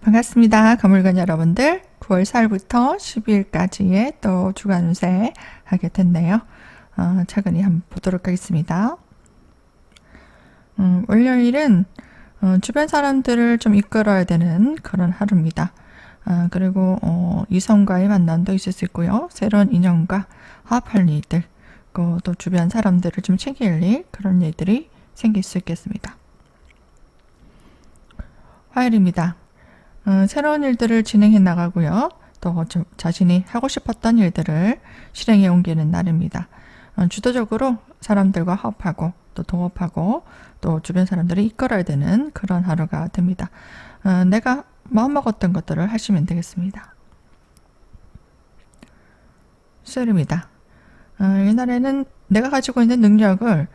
반갑습니다. 건물관 여러분들. 9월 4일부터 12일까지의 또 주간 운세 하게 됐네요. 차근히 한번 보도록 하겠습니다. 월요일은 주변 사람들을 좀 이끌어야 되는 그런 하루입니다. 그리고 이성과의 만남도 있을 수 있고요. 새로운 인연과 화합할 일들, 또 주변 사람들을 좀 챙길 일, 그런 일들이 생길 수 있겠습니다. 화요일입니다. 새로운 일들을 진행해 나가고요. 또 자신이 하고 싶었던 일들을 실행에 옮기는 날입니다. 주도적으로 사람들과 화합하고 또 동업하고 또 주변 사람들을 이끌어야 되는 그런 하루가 됩니다. 내가 마음먹었던 것들을 하시면 되겠습니다. 수요일입니다. 이날에는 내가 가지고 있는 능력을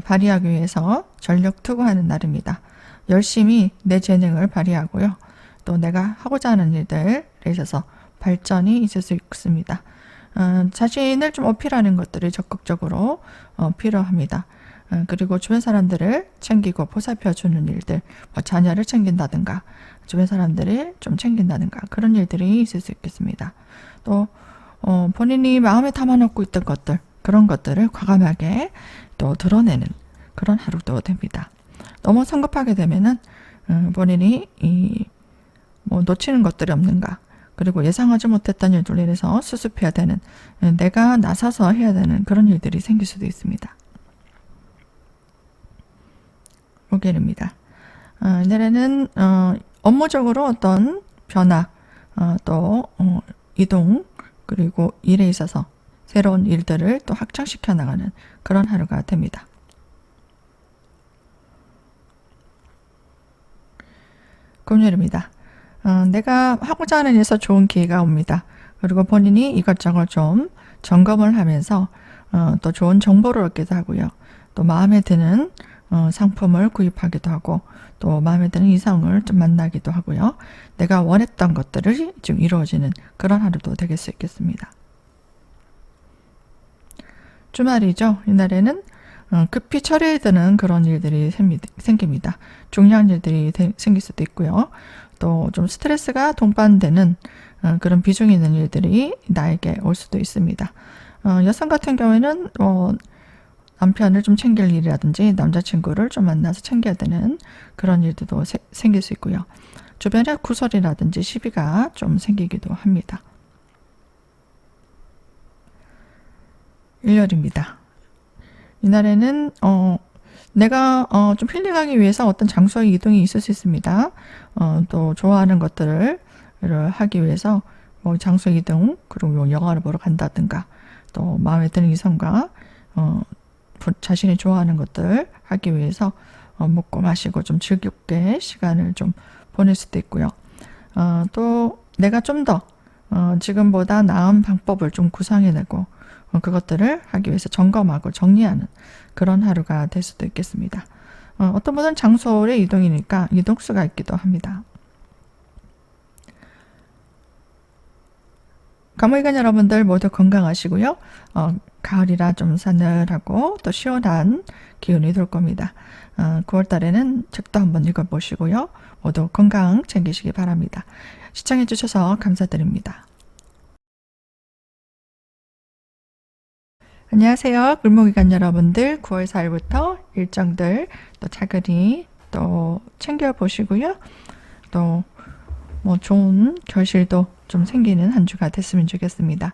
발휘하기 위해서 전력 투구하는 날입니다. 열심히 내 재능을 발휘하고요. 또 내가 하고자 하는 일들에 있어서 발전이 있을 수 있습니다. 자신을 좀 어필하는 것들이 적극적으로 필요합니다. 그리고 주변 사람들을 챙기고 보살펴주는 일들, 자녀를 챙긴다든가 주변 사람들을 좀 챙긴다든가 그런 일들이 있을 수 있겠습니다. 또 본인이 마음에 담아놓고 있던 것들, 그런 것들을 과감하게 또 드러내는 그런 하루도 됩니다. 너무 성급하게 되면은 본인이 놓치는 것들이 없는가, 그리고 예상하지 못했던 일들로 인해서 수습해야 되는, 내가 나서서 해야 되는 그런 일들이 생길 수도 있습니다. 목요일입니다. 이날에는 업무적으로 어떤 변화, 또 이동, 그리고 일에 있어서 새로운 일들을 또 확장시켜 나가는 그런 하루가 됩니다. 금요일입니다. 내가 하고자 하는 일에서 좋은 기회가 옵니다. 그리고 본인이 이것저것 좀 점검을 하면서 또 좋은 정보를 얻기도 하고요. 또 마음에 드는 상품을 구입하기도 하고 또 마음에 드는 이성을 좀 만나기도 하고요. 내가 원했던 것들이 좀 이루어지는 그런 하루도 될 수 있겠습니다. 주말이죠. 이날에는 급히 처리해야 되는 그런 일들이 생깁니다. 중요한 일들이 생길 수도 있고요. 또 좀 스트레스가 동반되는 그런 비중 있는 일들이 나에게 올 수도 있습니다. 여성 같은 경우에는 남편을 좀 챙길 일이라든지 남자친구를 좀 만나서 챙겨야 되는 그런 일들도 생길 수 있고요. 주변에 구설이라든지 시비가 좀 생기기도 합니다. 일요일입니다. 이날에는 내가 좀 힐링하기 위해서 어떤 장소의 이동이 있을 수 있습니다. 또 좋아하는 것들을 하기 위해서 장소 이동, 그리고 영화를 보러 간다든가 또 마음에 드는 이성과 자신이 좋아하는 것들 하기 위해서 먹고 마시고 좀 즐겁게 시간을 좀 보낼 수도 있고요. 또 내가 좀 더 지금보다 나은 방법을 좀 구상해내고 그것들을 하기 위해서 점검하고 정리하는 그런 하루가 될 수도 있겠습니다. 어떤 분은 장소의 이동이니까 이동수가 있기도 합니다. 가물간 여러분들 모두 건강하시고요. 가을이라 좀 싸늘하고 또 시원한 기운이 돌 겁니다. 9월 달에는 책도 한번 읽어보시고요. 모두 건강 챙기시기 바랍니다. 시청해 주셔서 감사드립니다. 안녕하세요. 을목일간 여러분들, 9월 4일부터 일정들 또 차근히 또 챙겨보시고요. 또 좋은 결실도 좀 생기는 한 주가 됐으면 좋겠습니다.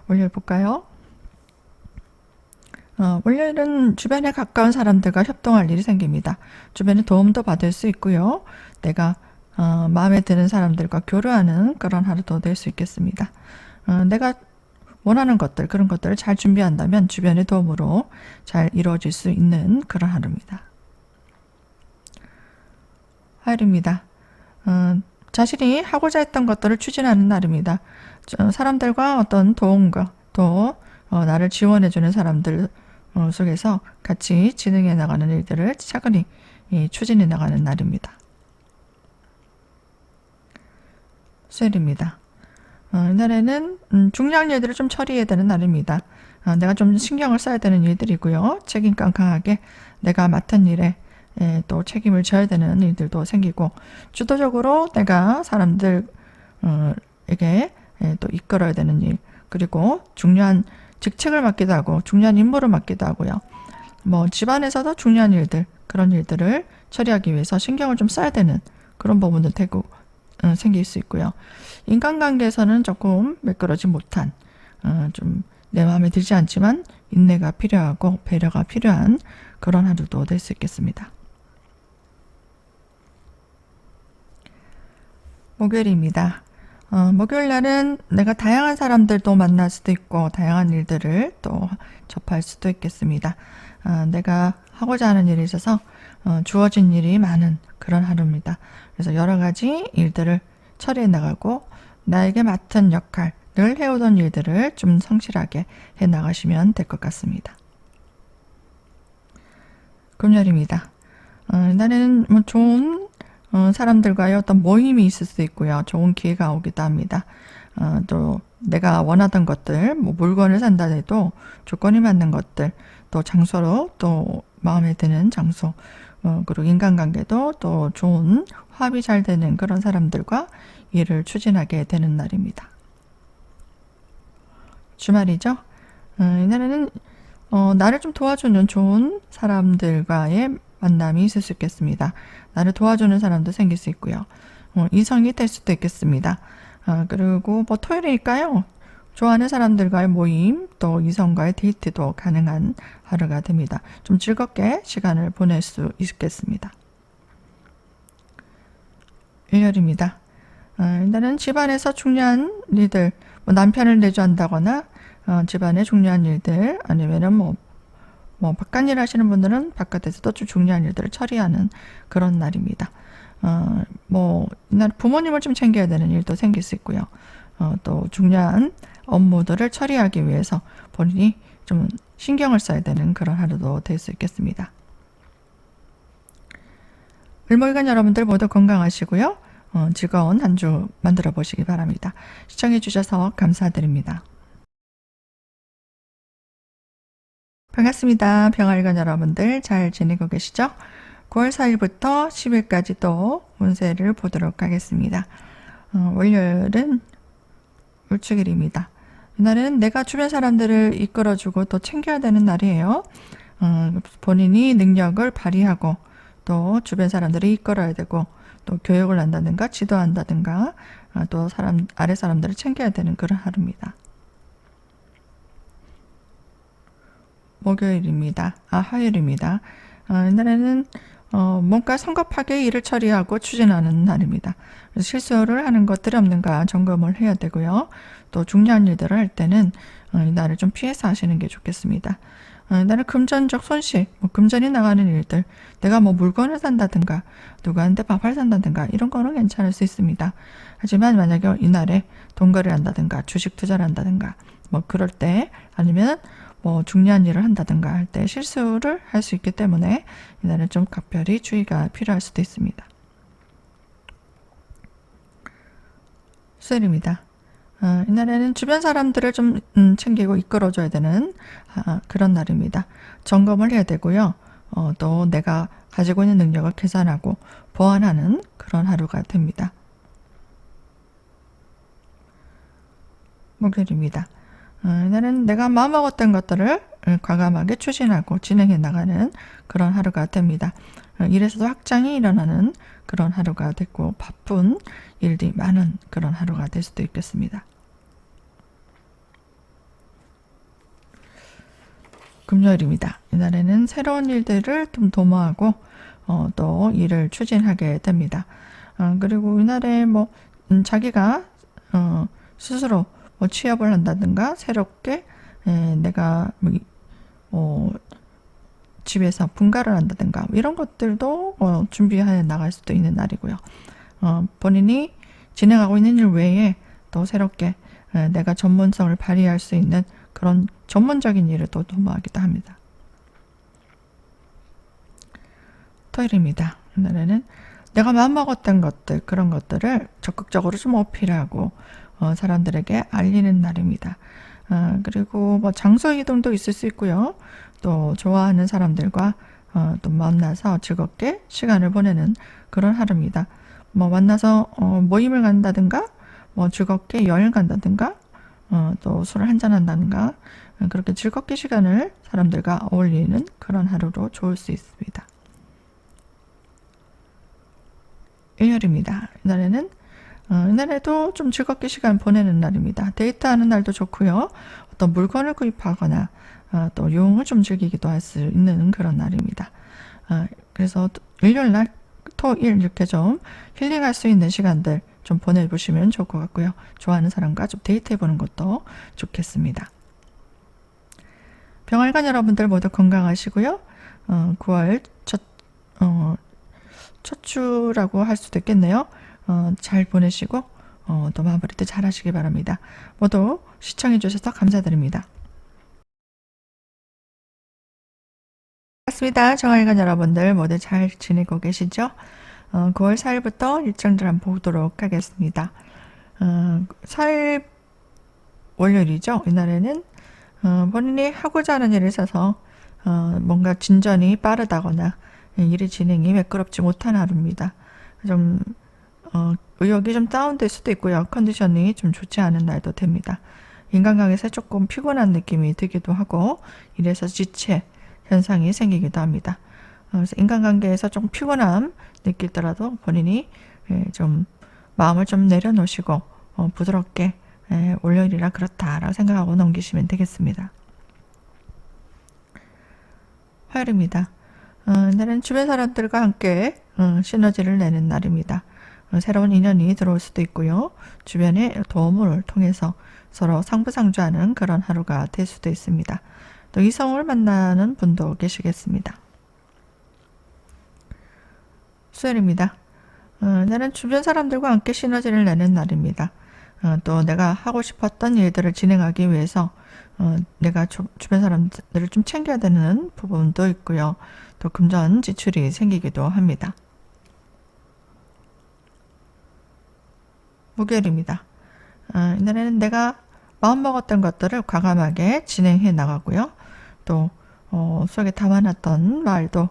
월요일 볼까요? 월요일은 주변에 가까운 사람들과 협동할 일이 생깁니다. 주변에 도움도 받을 수 있고요. 내가 마음에 드는 사람들과 교류하는 그런 하루도 될 수 있겠습니다. 내가 원하는 것들, 그런 것들을 잘 준비한다면 주변의 도움으로 잘 이루어질 수 있는 그런 하루입니다. 화요일입니다. 자신이 하고자 했던 것들을 추진하는 날입니다. 사람들과 어떤 도움과 또 나를 지원해주는 사람들 속에서 같이 진행해 나가는 일들을 차근히 추진해 나가는 날입니다. 수요일입니다. 이날에는 중요한 일들을 좀 처리해야 되는 날입니다. 내가 좀 신경을 써야 되는 일들이고요. 책임감 강하게 내가 맡은 일에 또 책임을 져야 되는 일들도 생기고, 주도적으로 내가 사람들에게 또 이끌어야 되는 일, 그리고 중요한 직책을 맡기도 하고 중요한 임무를 맡기도 하고요. 뭐 집안에서도 중요한 일들, 그런 일들을 처리하기 위해서 신경을 좀 써야 되는 그런 부분도 되고 생길 수 있고요. 인간관계에서는 조금 매끄러지 못한, 좀 내 마음에 들지 않지만 인내가 필요하고 배려가 필요한 그런 하루도 될 수 있겠습니다. 목요일입니다. 목요일 날은 내가 다양한 사람들도 만날 수도 있고 다양한 일들을 또 접할 수도 있겠습니다. 내가 하고자 하는 일에 있어서 주어진 일이 많은 그런 하루입니다. 그래서 여러 가지 일들을 처리해 나가고 나에게 맡은 역할, 늘 해오던 일들을 좀 성실하게 해 나가시면 될 것 같습니다. 금요일입니다. 이날에는 뭐 좋은 사람들과의 어떤 모임이 있을 수 있고요. 좋은 기회가 오기도 합니다. 또 내가 원하던 것들, 뭐 물건을 산다 해도 조건이 맞는 것들, 또 장소로 또 마음에 드는 장소, 그리고 인간관계도 또 좋은 화합이 잘 되는 그런 사람들과 일을 추진하게 되는 날입니다. 주말이죠. 이날에는 나를 좀 도와주는 좋은 사람들과의 만남이 있을 수 있겠습니다. 나를 도와주는 사람도 생길 수 있고요. 이성이 될 수도 있겠습니다. 그리고 뭐 토요일이니까요. 좋아하는 사람들과의 모임, 또 이성과의 데이트도 가능한 하루가 됩니다. 좀 즐겁게 시간을 보낼 수 있겠습니다. 일요일입니다. 일단은 집안에서 중요한 일들, 뭐 남편을 내조한다거나 집안의 중요한 일들, 아니면은 뭐 바깥 일 하시는 분들은 바깥에서도 좀 중요한 일들을 처리하는 그런 날입니다. 이날 부모님을 좀 챙겨야 되는 일도 생길 수 있고요. 또 중요한 업무들을 처리하기 위해서 본인이 좀 신경을 써야 되는 그런 하루도 될 수 있겠습니다. 을목일간 여러분들 모두 건강하시고요. 즐거운 한 주 만들어 보시기 바랍니다. 시청해 주셔서 감사드립니다. 반갑습니다. 병활관 여러분들 잘 지내고 계시죠? 9월 4일부터 10일까지 또 운세를 보도록 하겠습니다. 월요일은 울축일입니다. 이날은 내가 주변 사람들을 이끌어주고 또 챙겨야 되는 날이에요. 본인이 능력을 발휘하고 또 주변 사람들을 이끌어야 되고 또 교육을 한다든가 지도한다든가 또 아래 사람들을 챙겨야 되는 그런 하루입니다. 목요일입니다. 화요일입니다. 이날에는 뭔가 성급하게 일을 처리하고 추진하는 날입니다. 그래서 실수를 하는 것들이 없는가 점검을 해야 되고요. 또 중요한 일들을 할 때는 이날을 좀 피해서 하시는 게 좋겠습니다. 이날은 금전적 손실, 금전이 나가는 일들, 내가 뭐 물건을 산다든가 누구한테 밥을 산다든가 이런 거는 괜찮을 수 있습니다. 하지만 만약에 이날에 돈거래를 한다든가 주식 투자를 한다든가 뭐 그럴 때 아니면 뭐 중요한 일을 한다든가 할 때 실수를 할 수 있기 때문에 이날은 좀 각별히 주의가 필요할 수도 있습니다. 수요일입니다. 이날에는 주변 사람들을 좀 챙기고 이끌어줘야 되는 그런 날입니다. 점검을 해야 되고요. 또 내가 가지고 있는 능력을 계산하고 보완하는 그런 하루가 됩니다. 목요일입니다. 이날은 내가 마음먹었던 것들을 과감하게 추진하고 진행해 나가는 그런 하루가 됩니다. 일에서도 확장이 일어나는 그런 하루가 됐고 바쁜 일들이 많은 그런 하루가 될 수도 있겠습니다. 금요일입니다. 이날에는 새로운 일들을 좀 도모하고 또 일을 추진하게 됩니다. 그리고 이날에 자기가 스스로 취업을 한다든가 새롭게 내가 집에서 분가를 한다든가 이런 것들도 준비해 나갈 수도 있는 날이고요. 본인이 진행하고 있는 일 외에 또 새롭게 내가 전문성을 발휘할 수 있는 그런 전문적인 일을 또 도모하기도 합니다. 토요일입니다. 오늘은 내가 마음먹었던 것들, 그런 것들을 적극적으로 좀 어필하고 사람들에게 알리는 날입니다. 그리고 장소 이동도 있을 수 있고요. 또 좋아하는 사람들과 또 만나서 즐겁게 시간을 보내는 그런 하루입니다. 뭐 만나서 모임을 간다든가 뭐 즐겁게 여행 간다든가 또 술을 한잔 한다든가 그렇게 즐겁게 시간을 사람들과 어울리는 그런 하루로 좋을 수 있습니다. 일요일입니다. 이날에도 좀 즐겁게 시간 보내는 날입니다. 데이트하는 날도 좋고요. 어떤 물건을 구입하거나 또 여행을 좀 즐기기도 할 수 있는 그런 날입니다. 그래서 일요일 날, 토일 이렇게 좀 힐링할 수 있는 시간들 좀 보내보시면 좋을 것 같고요. 좋아하는 사람과 좀 데이트해보는 것도 좋겠습니다. 병활관 여러분들 모두 건강하시고요. 9월 첫 주라고 할 수도 있겠네요. 잘 보내시고 또 마무리도 잘 하시기 바랍니다. 모두 시청해 주셔서 감사드립니다. 반갑습니다. 정활관 여러분들 모두 잘 지내고 계시죠? 9월 4일부터 일정들 한번 보도록 하겠습니다. 4일 월요일이죠. 이날에는 본인이 하고자 하는 일에 있어서 뭔가 진전이 빠르다거나 일의 진행이 매끄럽지 못한 하루입니다. 좀 의욕이 좀 다운될 수도 있고요. 컨디션이 좀 좋지 않은 날도 됩니다. 인간관계에서 조금 피곤한 느낌이 들기도 하고 일에서 지체 현상이 생기기도 합니다. 그래서 인간관계에서 좀 피곤함 느끼더라도 본인이 좀 마음을 좀 내려놓으시고 부드럽게 월요일이라 그렇다라고 생각하고 넘기시면 되겠습니다. 화요일입니다. 이날은 주변 사람들과 함께 시너지를 내는 날입니다. 새로운 인연이 들어올 수도 있고요. 주변의 도움을 통해서 서로 상부상조하는 그런 하루가 될 수도 있습니다. 또 이성을 만나는 분도 계시겠습니다. 수요일입니다. 이날은 주변 사람들과 함께 시너지를 내는 날입니다. 또 내가 하고 싶었던 일들을 진행하기 위해서 내가 주변 사람들을 좀 챙겨야 되는 부분도 있고요. 또 금전 지출이 생기기도 합니다. 목요일입니다. 이날에는 내가 마음먹었던 것들을 과감하게 진행해 나가고요. 또 속에 담아놨던 말도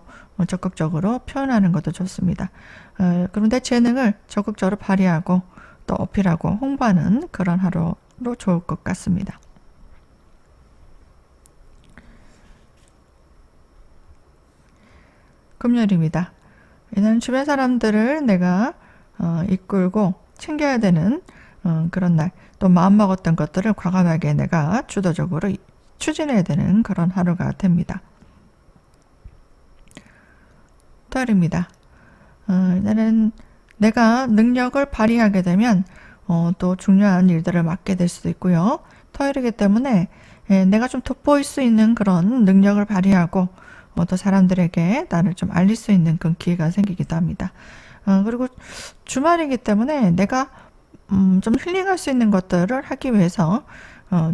적극적으로 표현하는 것도 좋습니다. 그럼 내 재능을 적극적으로 발휘하고 또 어필하고 홍보하는 그런 하루로 좋을 것 같습니다. 금요일입니다. 이날은 주변 사람들을 내가 이끌고 챙겨야 되는 그런 날, 또 마음먹었던 것들을 과감하게 내가 주도적으로 추진해야 되는 그런 하루가 됩니다. 토요일입니다. 이날은 내가 능력을 발휘하게 되면 또 중요한 일들을 맡게 될 수도 있고요. 토요일이기 때문에 내가 좀 돋보일 수 있는 그런 능력을 발휘하고 또 사람들에게 나를 좀 알릴 수 있는 그런 기회가 생기기도 합니다. 그리고 주말이기 때문에 내가 좀 힐링할 수 있는 것들을 하기 위해서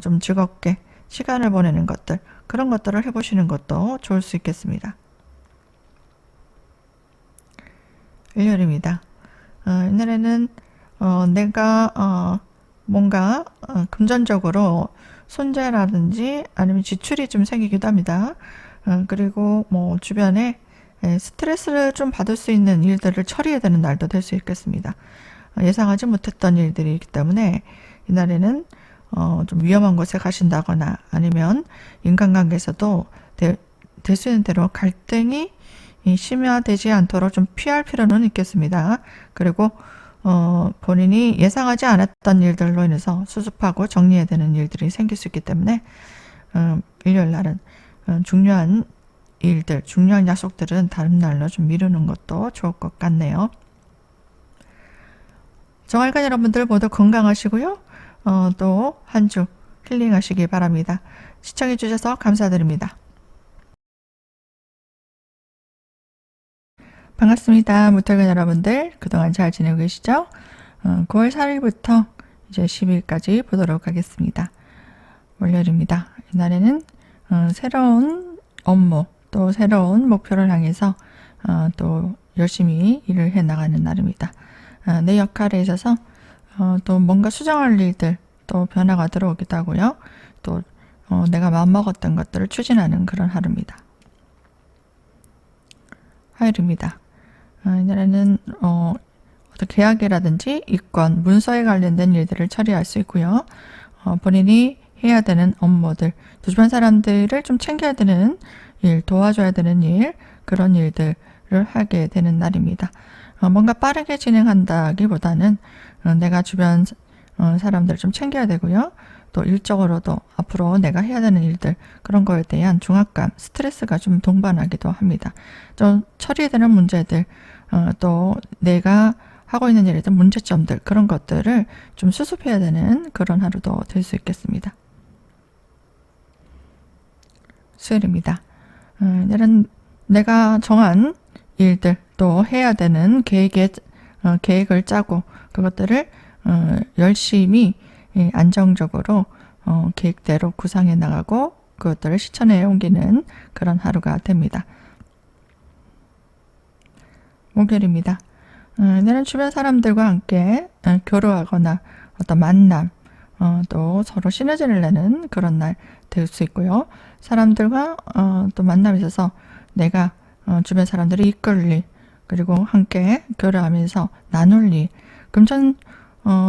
좀 즐겁게 시간을 보내는 것들, 그런 것들을 해보시는 것도 좋을 수 있겠습니다. 일요일입니다. 이날에는 내가 뭔가 금전적으로 손재라든지 아니면 지출이 좀 생기기도 합니다. 그리고 뭐 주변에 스트레스를 좀 받을 수 있는 일들을 처리해야 되는 날도 될 수 있겠습니다. 예상하지 못했던 일들이 있기 때문에 이날에는 좀 위험한 곳에 가신다거나 아니면 인간관계에서도 될 수 있는 대로 갈등이 심화되지 않도록 좀 피할 필요는 있겠습니다. 그리고 본인이 예상하지 않았던 일들로 인해서 수습하고 정리해야 되는 일들이 생길 수 있기 때문에 일요일 날은 중요한 일들, 중요한 약속들은 다른 날로 좀 미루는 것도 좋을 것 같네요. 정활관 여러분들 모두 건강하시고요. 또 한 주 힐링하시기 바랍니다. 시청해 주셔서 감사드립니다. 반갑습니다. 무털관 여러분들 그동안 잘 지내고 계시죠? 9월 4일부터 이제 10일까지 보도록 하겠습니다. 월요일입니다. 이날에는 새로운 업무 또 새로운 목표를 향해서 또 열심히 일을 해 나가는 날입니다. 내 역할에 있어서 또 뭔가 수정할 일들 또 변화가 들어오기도 하고요. 또 내가 마음먹었던 것들을 추진하는 그런 하루입니다. 화요일입니다. 이날에는 어떤 계약이라든지 이권, 문서에 관련된 일들을 처리할 수 있고요. 본인이 해야 되는 업무들, 또 주변 사람들을 좀 챙겨야 되는 일, 도와줘야 되는 일, 그런 일들을 하게 되는 날입니다. 뭔가 빠르게 진행한다기보다는 내가 주변 사람들을 좀 챙겨야 되고요. 또 일적으로도 앞으로 내가 해야 되는 일들, 그런 거에 대한 중압감, 스트레스가 좀 동반하기도 합니다. 좀 처리되는 문제들, 또 내가 하고 있는 일에 대한 문제점들, 그런 것들을 좀 수습해야 되는 그런 하루도 될 수 있겠습니다. 수요일입니다. 내일은 내가 정한 일들, 또 해야 되는 계획을 짜고 그것들을 열심히 안정적으로 계획대로 구상해 나가고 그것들을 실천해 옮기는 그런 하루가 됩니다. 목요일입니다. 내일은 주변 사람들과 함께 교류하거나 어떤 만남, 또 서로 시너지를 내는 그런 날 될 수 있고요. 사람들과 또 만남이 있어서 내가 주변 사람들이 이끌 일, 그리고 함께 교류하면서 나눌 일, 금전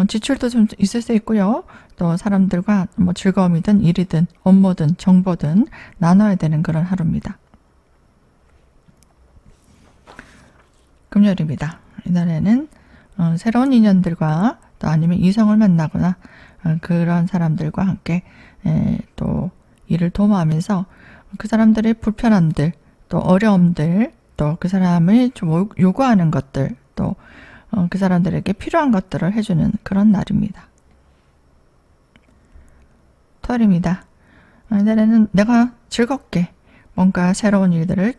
지출도 좀 있을 수 있고요. 또 사람들과 뭐 즐거움이든 일이든 업무든 정보든 나눠야 되는 그런 하루입니다. 금요일입니다. 이날에는 새로운 인연들과 또 아니면 이성을 만나거나 그런 사람들과 함께 또 일을 도모하면서 그 사람들의 불편함들, 또 어려움들, 또 그 사람이 좀 요구하는 것들, 또 그 사람들에게 필요한 것들을 해주는 그런 날입니다. 토요일입니다. 이날에는 내가 즐겁게 뭔가 새로운 일들을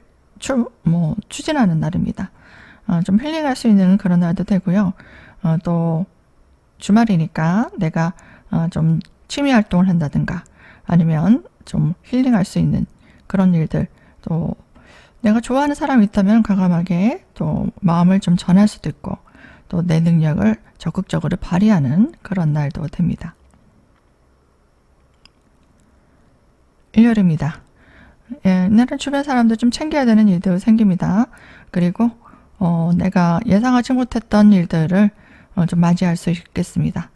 추진하는 날입니다. 좀 힐링할 수 있는 그런 날도 되고요. 또 주말이니까 내가 좀 취미 활동을 한다든가 아니면 좀 힐링할 수 있는 그런 일들, 또 내가 좋아하는 사람이 있다면 과감하게 또 마음을 좀 전할 수도 있고 또 내 능력을 적극적으로 발휘하는 그런 날도 됩니다. 일요일입니다. 이날은 주변 사람들 좀 챙겨야 되는 일도 생깁니다. 그리고 내가 예상하지 못했던 일들을 좀 맞이할 수 있겠습니다.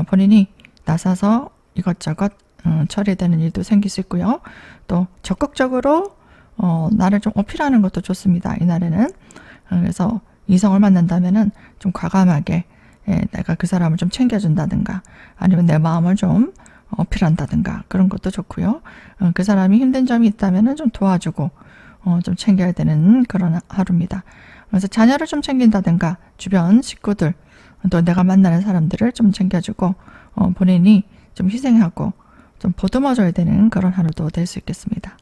본인이 나서서 이것저것 처리되는 일도 생길 수 있고요. 또 적극적으로 나를 좀 어필하는 것도 좋습니다. 이날에는. 그래서 이성을 만난다면은 좀 과감하게 내가 그 사람을 좀 챙겨준다든가 아니면 내 마음을 좀 어필한다든가 그런 것도 좋고요. 그 사람이 힘든 점이 있다면은 좀 도와주고 좀 챙겨야 되는 그런 하루입니다. 그래서 자녀를 좀 챙긴다든가 주변 식구들 또 내가 만나는 사람들을 좀 챙겨주고 본인이 좀 희생하고 좀 보듬어줘야 되는 그런 하루도 될 수 있겠습니다.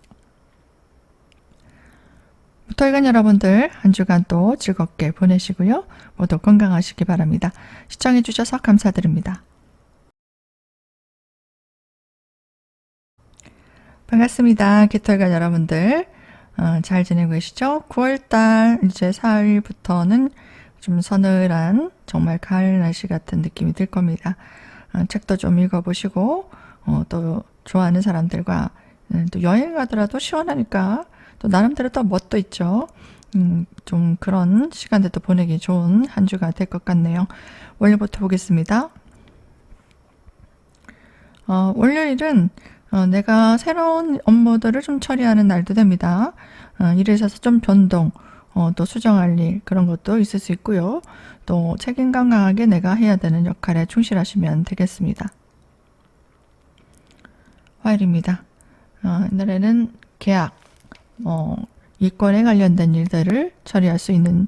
토요일간 여러분들 한 주간 또 즐겁게 보내시고요. 모두 건강하시기 바랍니다. 시청해 주셔서 감사드립니다. 반갑습니다. 토요일간 여러분들 잘 지내고 계시죠? 9월달 이제 4일부터는 좀 서늘한 정말 가을 날씨 같은 느낌이 들 겁니다. 책도 좀 읽어보시고 또 좋아하는 사람들과 또 여행 가더라도 시원하니까 또 나름대로 또 멋도 있죠. 좀 그런 시간들도 보내기 좋은 한 주가 될 것 같네요. 월요일부터 보겠습니다. 월요일은 내가 새로운 업무들을 좀 처리하는 날도 됩니다. 일에 있어서 좀 변동, 또 수정할 일 그런 것도 있을 수 있고요. 또 책임감 강하게 내가 해야 되는 역할에 충실하시면 되겠습니다. 화요일입니다. 이날에는 계약, 이권에 관련된 일들을 처리할 수 있는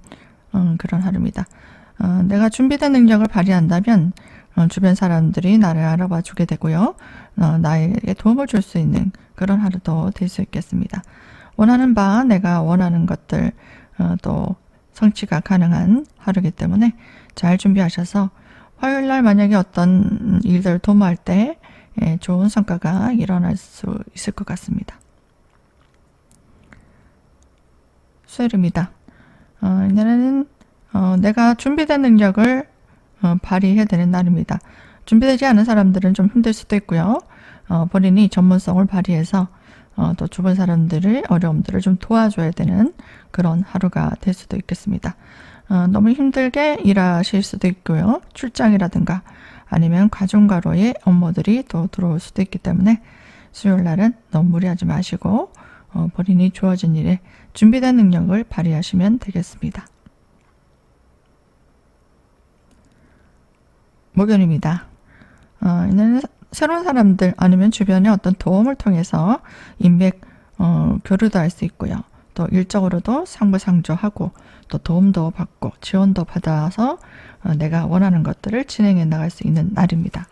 그런 하루입니다. 내가 준비된 능력을 발휘한다면 주변 사람들이 나를 알아봐 주게 되고요. 나에게 도움을 줄 수 있는 그런 하루도 될 수 있겠습니다. 원하는 바 내가 원하는 것들 또 성취가 가능한 하루이기 때문에 잘 준비하셔서 화요일날 만약에 어떤 일들을 도모할 때 좋은 성과가 일어날 수 있을 것 같습니다. 수요일입니다. 이날에는 내가 준비된 능력을 발휘해야 되는 날입니다. 준비되지 않은 사람들은 좀 힘들 수도 있고요. 본인이 전문성을 발휘해서 또 주변 사람들의 어려움들을 좀 도와줘야 되는 그런 하루가 될 수도 있겠습니다. 너무 힘들게 일하실 수도 있고요. 출장이라든가 아니면 가중가로의 업무들이 또 들어올 수도 있기 때문에 수요일 날은 너무 무리하지 마시고 본인이 주어진 일에 준비된 능력을 발휘하시면 되겠습니다. 목요일입니다. 이날은 새로운 사람들 아니면 주변의 어떤 도움을 통해서 인맥 교류도 할 수 있고요. 또 일적으로도 상부상조하고 또 도움도 받고 지원도 받아서 내가 원하는 것들을 진행해 나갈 수 있는 날입니다.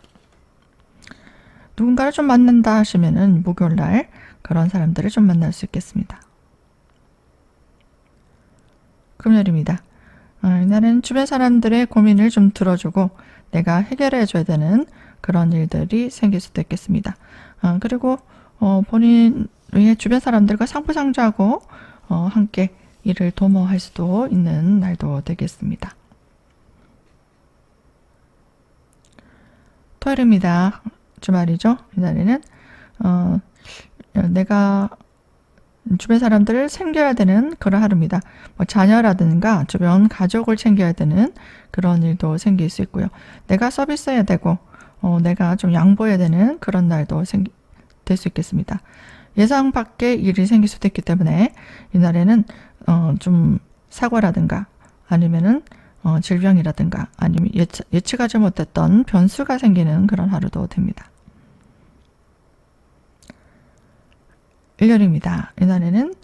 누군가를 좀 만난다 하시면은 목요일 날 그런 사람들을 좀 만날 수 있겠습니다. 금요일입니다. 이날은 주변 사람들의 고민을 좀 들어주고 내가 해결해 줘야 되는 그런 일들이 생길 수도 있겠습니다. 그리고 본인의 주변 사람들과 상부상조하고 함께 일을 도모할 수도 있는 날도 되겠습니다. 토요일입니다. 주말이죠. 이날에는 내가 주변 사람들을 챙겨야 되는 그런 하루입니다. 자녀라든가 주변 가족을 챙겨야 되는 그런 일도 생길 수 있고요. 내가 서비스해야 되고 내가 좀 양보해야 되는 그런 날도 될 수 있겠습니다. 예상 밖의 일이 생길 수도 있기 때문에 이날에는 좀 사고라든가 아니면은 질병이라든가 아니면 예측하지 못했던 변수가 생기는 그런 하루도 됩니다. 일요일입니다. 이날에는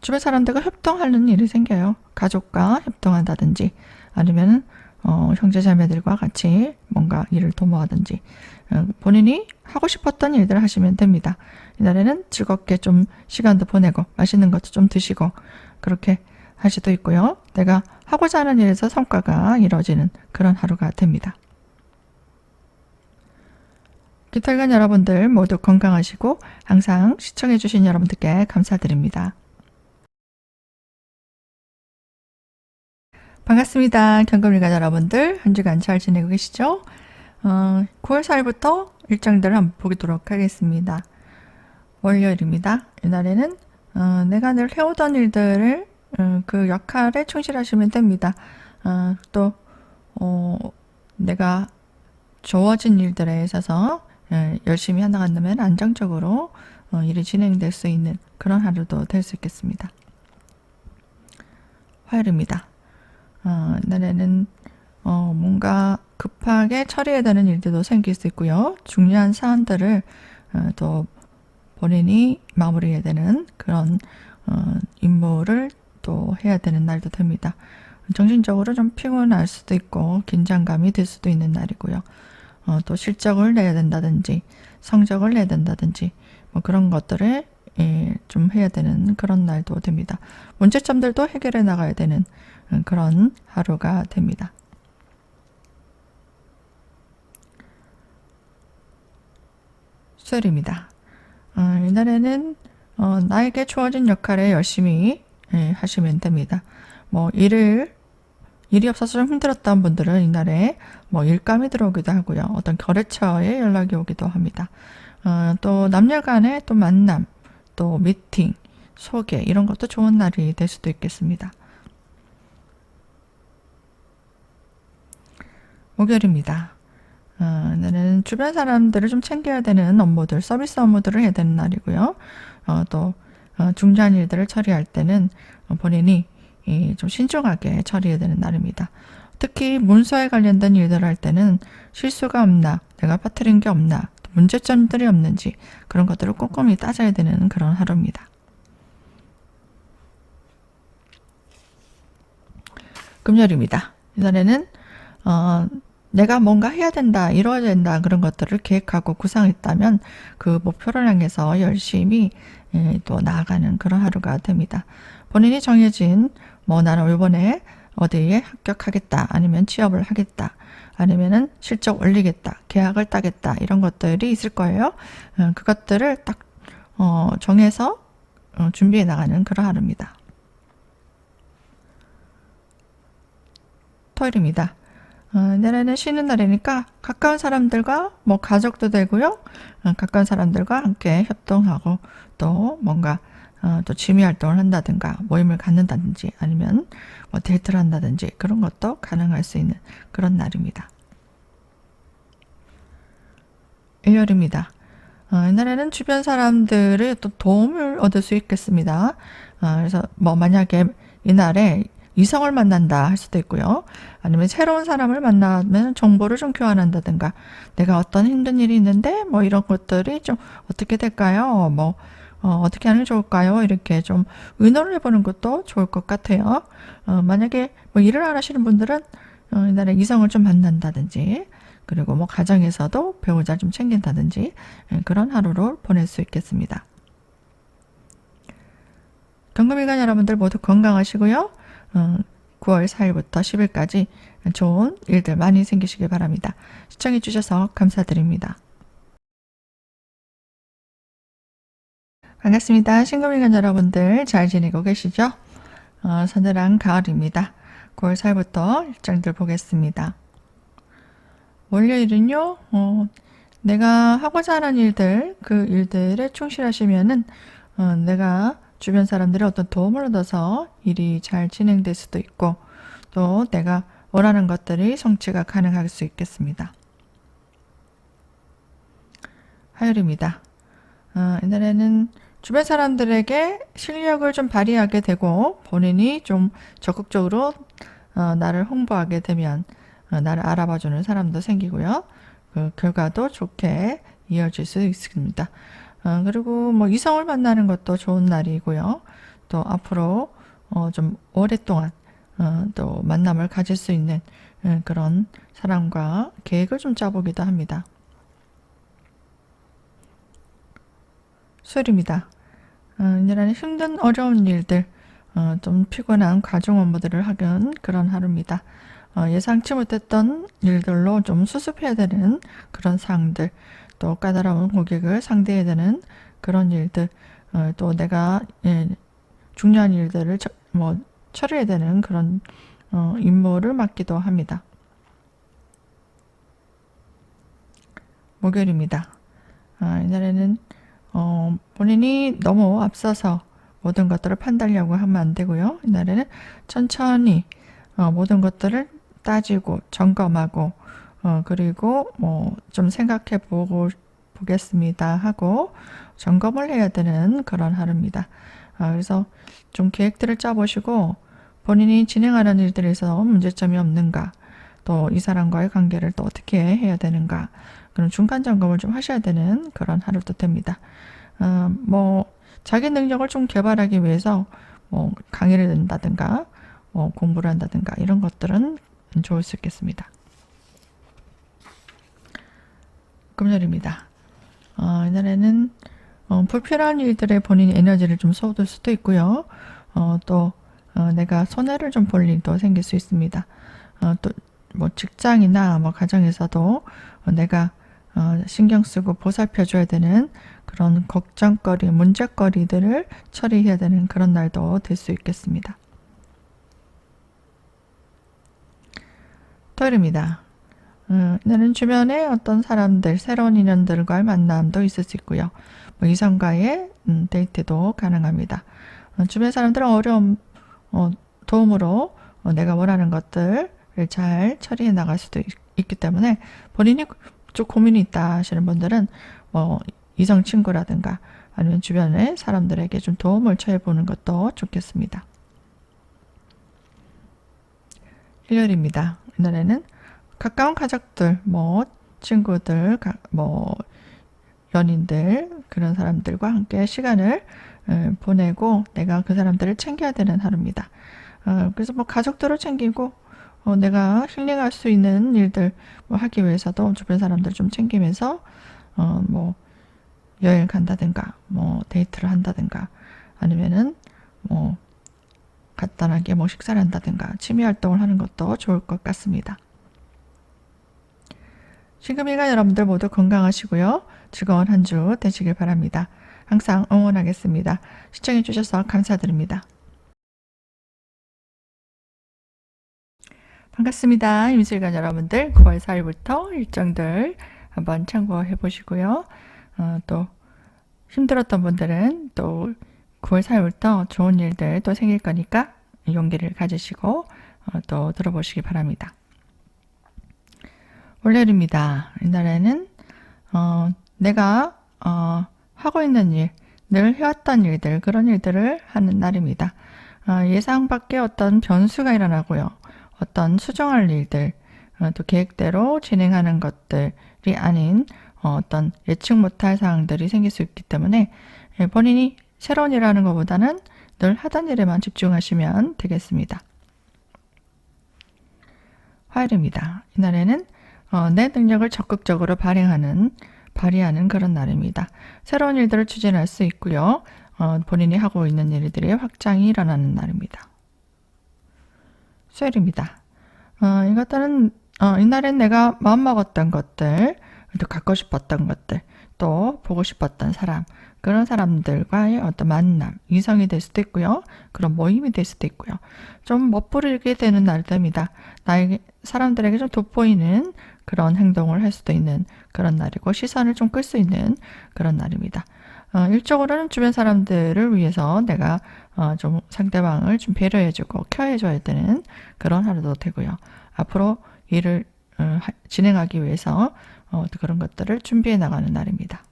주변 사람들과 협동하는 일이 생겨요. 가족과 협동한다든지 아니면 형제자매들과 같이 뭔가 일을 도모하든지 본인이 하고 싶었던 일들을 하시면 됩니다. 이날에는 즐겁게 좀 시간도 보내고 맛있는 것도 좀 드시고 그렇게 할 수도 있고요. 내가 하고자 하는 일에서 성과가 이루어지는 그런 하루가 됩니다. 기탈관 여러분들 모두 건강하시고 항상 시청해주신 여러분들께 감사드립니다. 반갑습니다. 경금일관 여러분들 한 주간 잘 지내고 계시죠? 9월 4일부터 일정들을 한번 보도록 하겠습니다. 월요일입니다. 이날에는 내가 늘 해오던 일들을 그 역할에 충실하시면 됩니다. 또 내가 주어진 일들에 있어서 열심히 해나간다면 안정적으로 일이 진행될 수 있는 그런 하루도 될 수 있겠습니다. 화요일입니다. 이날에는 뭔가 급하게 처리해야 되는 일들도 생길 수 있고요. 중요한 사안들을 또 본인이 마무리해야 되는 그런 임무를 또 해야 되는 날도 됩니다. 정신적으로 좀 피곤할 수도 있고 긴장감이 들 수도 있는 날이고요. 또 실적을 내야 된다든지 성적을 내야 된다든지 뭐 그런 것들을 좀 해야 되는 그런 날도 됩니다. 문제점들도 해결해 나가야 되는 그런 하루가 됩니다. 수요일입니다. 이날에는 나에게 주어진 역할에 열심히 하시면 됩니다. 뭐 일이 없어서 좀 힘들었던 분들은 이날에 뭐 일감이 들어오기도 하고요. 어떤 거래처에 연락이 오기도 합니다. 또 남녀 간의 또 만남, 또 미팅, 소개 이런 것도 좋은 날이 될 수도 있겠습니다. 목요일입니다. 나는 주변 사람들을 좀 챙겨야 되는 업무들, 서비스 업무들을 해야 되는 날이고요. 또 중요한 일들을 처리할 때는 본인이 좀 신중하게 처리해야 되는 날입니다. 특히 문서에 관련된 일들을 할 때는 실수가 없나, 내가 빠뜨린 게 없나, 문제점들이 없는지 그런 것들을 꼼꼼히 따져야 되는 그런 하루입니다. 금요일입니다. 이날에는 내가 뭔가 해야 된다, 이루어야 된다 그런 것들을 계획하고 구상했다면 그 목표를 향해서 열심히 또 나아가는 그런 하루가 됩니다. 본인이 정해진 뭐 나는 이번에 어디에 합격하겠다 아니면 취업을 하겠다 아니면은 실적 올리겠다 계약을 따겠다 이런 것들이 있을 거예요. 그것들을 딱 정해서 준비해 나가는 그런 하루입니다. 토요일입니다. 이날에는 쉬는 날이니까 가까운 사람들과 뭐 가족도 되고요. 가까운 사람들과 함께 협동하고 또 뭔가 또 취미 활동을 한다든가 모임을 갖는다든지 아니면 뭐 데이트를 한다든지 그런 것도 가능할 수 있는 그런 날입니다. 일요일입니다. 이날에는 주변 사람들의 또 도움을 얻을 수 있겠습니다. 그래서 뭐 만약에 이날에 이성을 만난다 할 수도 있고요. 아니면 새로운 사람을 만나면 정보를 좀 교환한다든가 내가 어떤 힘든 일이 있는데 뭐 이런 것들이 좀 어떻게 될까요? 뭐 어떻게 하는 게 좋을까요? 이렇게 좀 의논을 해보는 것도 좋을 것 같아요. 만약에 뭐 일을 안 하시는 분들은 이날에 이성을 좀 만난다든지 그리고 뭐 가정에서도 배우자 좀 챙긴다든지 그런 하루를 보낼 수 있겠습니다. 경금일간 여러분들 모두 건강하시고요. 9월 4일부터 10일까지 좋은 일들 많이 생기시길 바랍니다. 시청해 주셔서 감사드립니다. 반갑습니다. 신금일간 여러분들 잘 지내고 계시죠? 서늘한 가을입니다. 9월 4일부터 일정들 보겠습니다. 월요일은요, 내가 하고자 하는 일들, 그 일들에 충실하시면은, 내가 주변 사람들의 어떤 도움을 얻어서 일이 잘 진행될 수도 있고, 또 내가 원하는 것들이 성취가 가능할 수 있겠습니다. 화요일입니다. 이날에는 주변 사람들에게 실력을 좀 발휘하게 되고, 본인이 좀 적극적으로 나를 홍보하게 되면, 나를 알아봐주는 사람도 생기고요. 그 결과도 좋게 이어질 수 있습니다. 그리고 뭐 이성을 만나는 것도 좋은 날이고요. 또 앞으로 좀 오랫동안 또 만남을 가질 수 있는 그런 사람과 계획을 좀 짜보기도 합니다. 수요일입니다. 이날은 힘든 어려운 일들, 좀 피곤한 가정 업무들을 하는 그런 하루입니다. 예상치 못했던 일들로 좀 수습해야 되는 그런 사항들, 또 까다로운 고객을 상대해야 되는 그런 일들, 또 내가 중요한 일들을 처리해야 되는 그런 임무를 맡기도 합니다. 목요일입니다. 이날에는 본인이 너무 앞서서 모든 것들을 판단하려고 하면 안 되고요. 이날에는 천천히 모든 것들을 따지고 점검하고 그리고 뭐 좀 생각해 보겠습니다 하고 점검을 해야 되는 그런 하루입니다. 그래서 좀 계획들을 짜보시고 본인이 진행하는 일들에서 문제점이 없는가 또 이 사람과의 관계를 또 어떻게 해야 되는가 그런 중간 점검을 좀 하셔야 되는 그런 하루도 됩니다. 뭐 자기 능력을 좀 개발하기 위해서 뭐 강의를 듣는다든가 공부를 한다든가 이런 것들은 좋을 수 있겠습니다. 금요일입니다. 이날에는 불필요한 일들에 본인이 에너지를 좀 쏟을 수도 있고요. 또 내가 손해를 좀 볼 일도 생길 수 있습니다. 또 뭐 직장이나 뭐 가정에서도 내가 신경 쓰고 보살펴 줘야 되는 그런 걱정거리, 문제거리들을 처리해야 되는 그런 날도 될 수 있겠습니다. 토요일입니다. 나는 주변에 어떤 사람들, 새로운 인연들과의 만남도 있을 수 있고요. 뭐 이성과의 데이트도 가능합니다. 주변 사람들은 어려움, 도움으로 내가 원하는 것들을 잘 처리해 나갈 수도 있기 때문에 본인이 좀 고민이 있다 하시는 분들은 뭐 이성 친구라든가 아니면 주변의 사람들에게 좀 도움을 청해보는 것도 좋겠습니다. 일요일입니다. 이날에는 가까운 가족들, 뭐 친구들, 뭐 연인들 그런 사람들과 함께 시간을 보내고 내가 그 사람들을 챙겨야 되는 하루입니다. 그래서 뭐 가족들을 챙기고 내가 힐링할 수 있는 일들 뭐 하기 위해서도 주변 사람들 좀 챙기면서 뭐 여행 간다든가 뭐 데이트를 한다든가 아니면은 뭐 간단하게 뭐 식사를 한다든가 취미 활동을 하는 것도 좋을 것 같습니다. 신금일간 여러분들 모두 건강하시고요. 즐거운 한 주 되시길 바랍니다. 항상 응원하겠습니다. 시청해 주셔서 감사드립니다. 반갑습니다. 임실관 여러분들 9월 4일부터 일정들 한번 참고해 보시고요. 또 힘들었던 분들은 또 9월 4일부터 좋은 일들 또 생길 거니까 용기를 가지시고 또 들어보시기 바랍니다. 월요일입니다. 이날에는 내가 하고 있는 일, 늘 해왔던 일들, 그런 일들을 하는 날입니다. 예상 밖의 어떤 변수가 일어나고요. 어떤 수정할 일들, 또 계획대로 진행하는 것들이 아닌 어떤 예측 못할 사항들이 생길 수 있기 때문에 본인이 새로운 일을 하는 것보다는 늘 하던 일에만 집중하시면 되겠습니다. 화요일입니다. 이날에는 내 능력을 적극적으로 발휘하는 그런 날입니다. 새로운 일들을 추진할 수 있고요. 본인이 하고 있는 일들의 확장이 일어나는 날입니다. 수요일입니다. 이것들은 이날엔 내가 마음먹었던 것들, 또 갖고 싶었던 것들, 또 보고 싶었던 사람, 그런 사람들과의 어떤 만남, 이성이 될 수도 있고요. 그런 모임이 될 수도 있고요. 좀 멋부리게 되는 날입니다. 사람들에게 좀 돋보이는 그런 행동을 할 수도 있는 그런 날이고, 시선을 좀 끌 수 있는 그런 날입니다. 일적으로는 주변 사람들을 위해서 내가 좀 상대방을 좀 배려해주고 케어해줘야 되는 그런 하루도 되고요. 앞으로 일을 진행하기 위해서 그런 것들을 준비해 나가는 날입니다.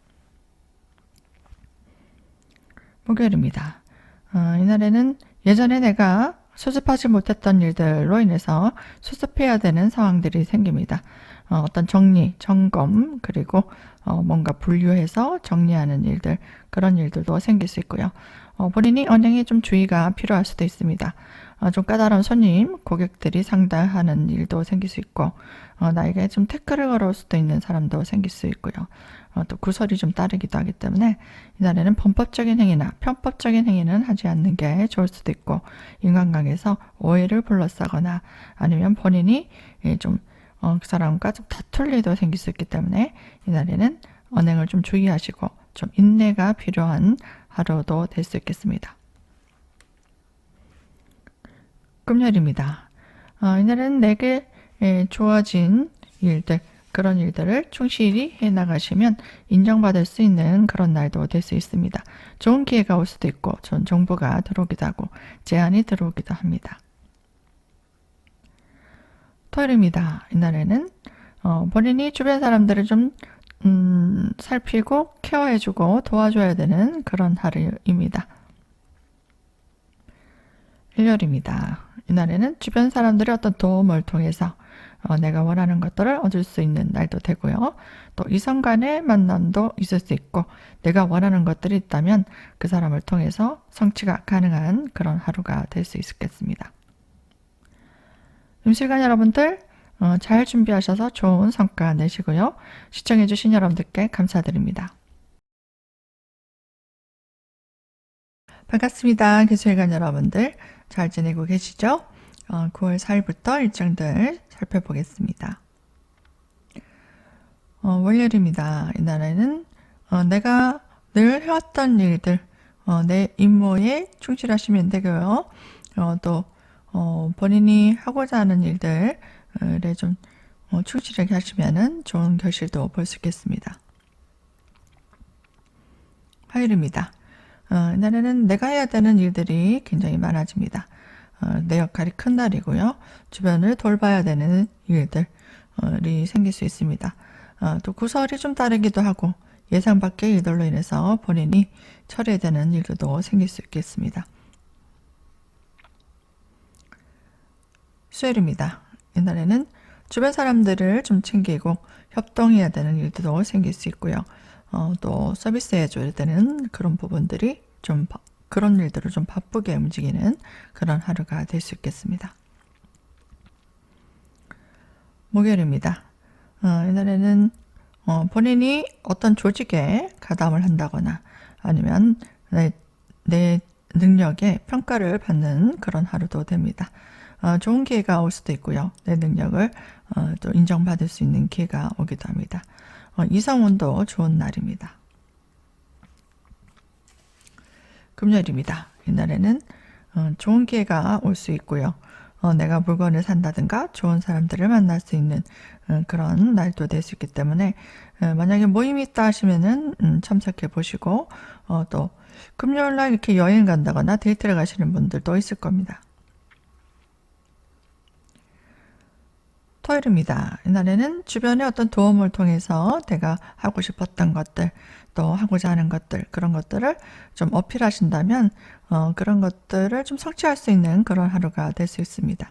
목요일입니다. 이날에는 예전에 내가 수습하지 못했던 일들로 인해서 수습해야 되는 상황들이 생깁니다. 어떤 정리, 점검, 그리고 뭔가 분류해서 정리하는 일들, 그런 일들도 생길 수 있고요. 본인이 언행에 좀 주의가 필요할 수도 있습니다. 좀 까다로운 손님, 고객들이 상담하는 일도 생길 수 있고, 나에게 좀 태클을 걸어올 수도 있는 사람도 생길 수 있고요. 또 구설이 좀 따르기도 하기 때문에 이날에는 범법적인 행위나 편법적인 행위는 하지 않는 게 좋을 수도 있고, 인간관계에서 오해를 불러싸거나 아니면 본인이 좀 그 사람과 좀 다툴 일도 생길 수 있기 때문에 이날에는 언행을 좀 주의하시고 좀 인내가 필요한 하루도 될 수 있겠습니다. 금요일입니다. 이날은 내게 주어진 일들, 그런 일들을 충실히 해나가시면 인정받을 수 있는 그런 날도 될 수 있습니다. 좋은 기회가 올 수도 있고 좋은 정보가 들어오기도 하고 제안이 들어오기도 합니다. 토요일입니다. 이날에는 본인이 주변 사람들을 좀 살피고 케어해주고 도와줘야 되는 그런 하루입니다. 일요일입니다. 이날에는 주변 사람들의 어떤 도움을 통해서 내가 원하는 것들을 얻을 수 있는 날도 되고요. 또 이성 간의 만남도 있을 수 있고 내가 원하는 것들이 있다면 그 사람을 통해서 성취가 가능한 그런 하루가 될 수 있겠습니다. 임실관 여러분들 잘 준비하셔서 좋은 성과 내시고요. 시청해주신 여러분들께 감사드립니다. 반갑습니다. 기술관 여러분들 잘 지내고 계시죠? 9월 4일부터 일정들 살펴보겠습니다. 월요일입니다. 이날에는 내가 늘 해왔던 일들, 내 임무에 충실하시면 되고요. 또 본인이 하고자 하는 일들에 좀 충실하게 하시면 좋은 결실도 볼 수 있겠습니다. 화요일입니다. 이날에는 내가 해야 되는 일들이 굉장히 많아집니다. 내 역할이 큰 날이고요. 주변을 돌봐야 되는 일들이 생길 수 있습니다. 또 구설이 좀 따르기도 하고 예상 밖의 일들로 인해서 본인이 처리해야 되는 일도 생길 수 있겠습니다. 수요일입니다. 이날에는 주변 사람들을 좀 챙기고 협동해야 되는 일도 생길 수 있고요. 또 서비스해줘야 되는 그런 부분들이 좀 그런 일들을 좀 바쁘게 움직이는 그런 하루가 될 수 있겠습니다. 목요일입니다. 이날에는 본인이 어떤 조직에 가담을 한다거나 아니면 내 능력에 평가를 받는 그런 하루도 됩니다. 좋은 기회가 올 수도 있고요. 내 능력을 또 인정받을 수 있는 기회가 오기도 합니다. 이성운도 좋은 날입니다. 금요일입니다. 이날에는 좋은 기회가 올 수 있고요. 내가 물건을 산다든가 좋은 사람들을 만날 수 있는 그런 날도 될 수 있기 때문에 만약에 모임이 있다 하시면은 참석해 보시고 또 금요일 날 이렇게 여행 간다거나 데이트를 가시는 분들도 있을 겁니다. 토요일입니다. 이날에는 주변의 어떤 도움을 통해서 내가 하고 싶었던 것들, 또 하고자 하는 것들, 그런 것들을 좀 어필하신다면 그런 것들을 좀 성취할 수 있는 그런 하루가 될 수 있습니다.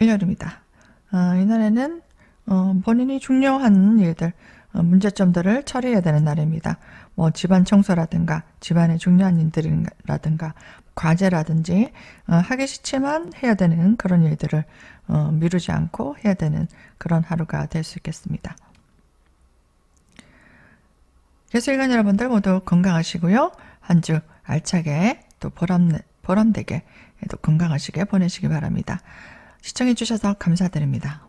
일요일입니다. 이날에는 본인이 중요한 일들, 문제점들을 처리해야 되는 날입니다. 뭐 집안 청소라든가 집안의 중요한 일들이라든가 과제라든지 하기 싫지만 해야 되는 그런 일들을 미루지 않고 해야 되는 그런 하루가 될 수 있겠습니다. 예술관 여러분들 모두 건강하시고요. 한 주 알차게 또 보람되게 또 건강하시게 보내시기 바랍니다. 시청해 주셔서 감사드립니다.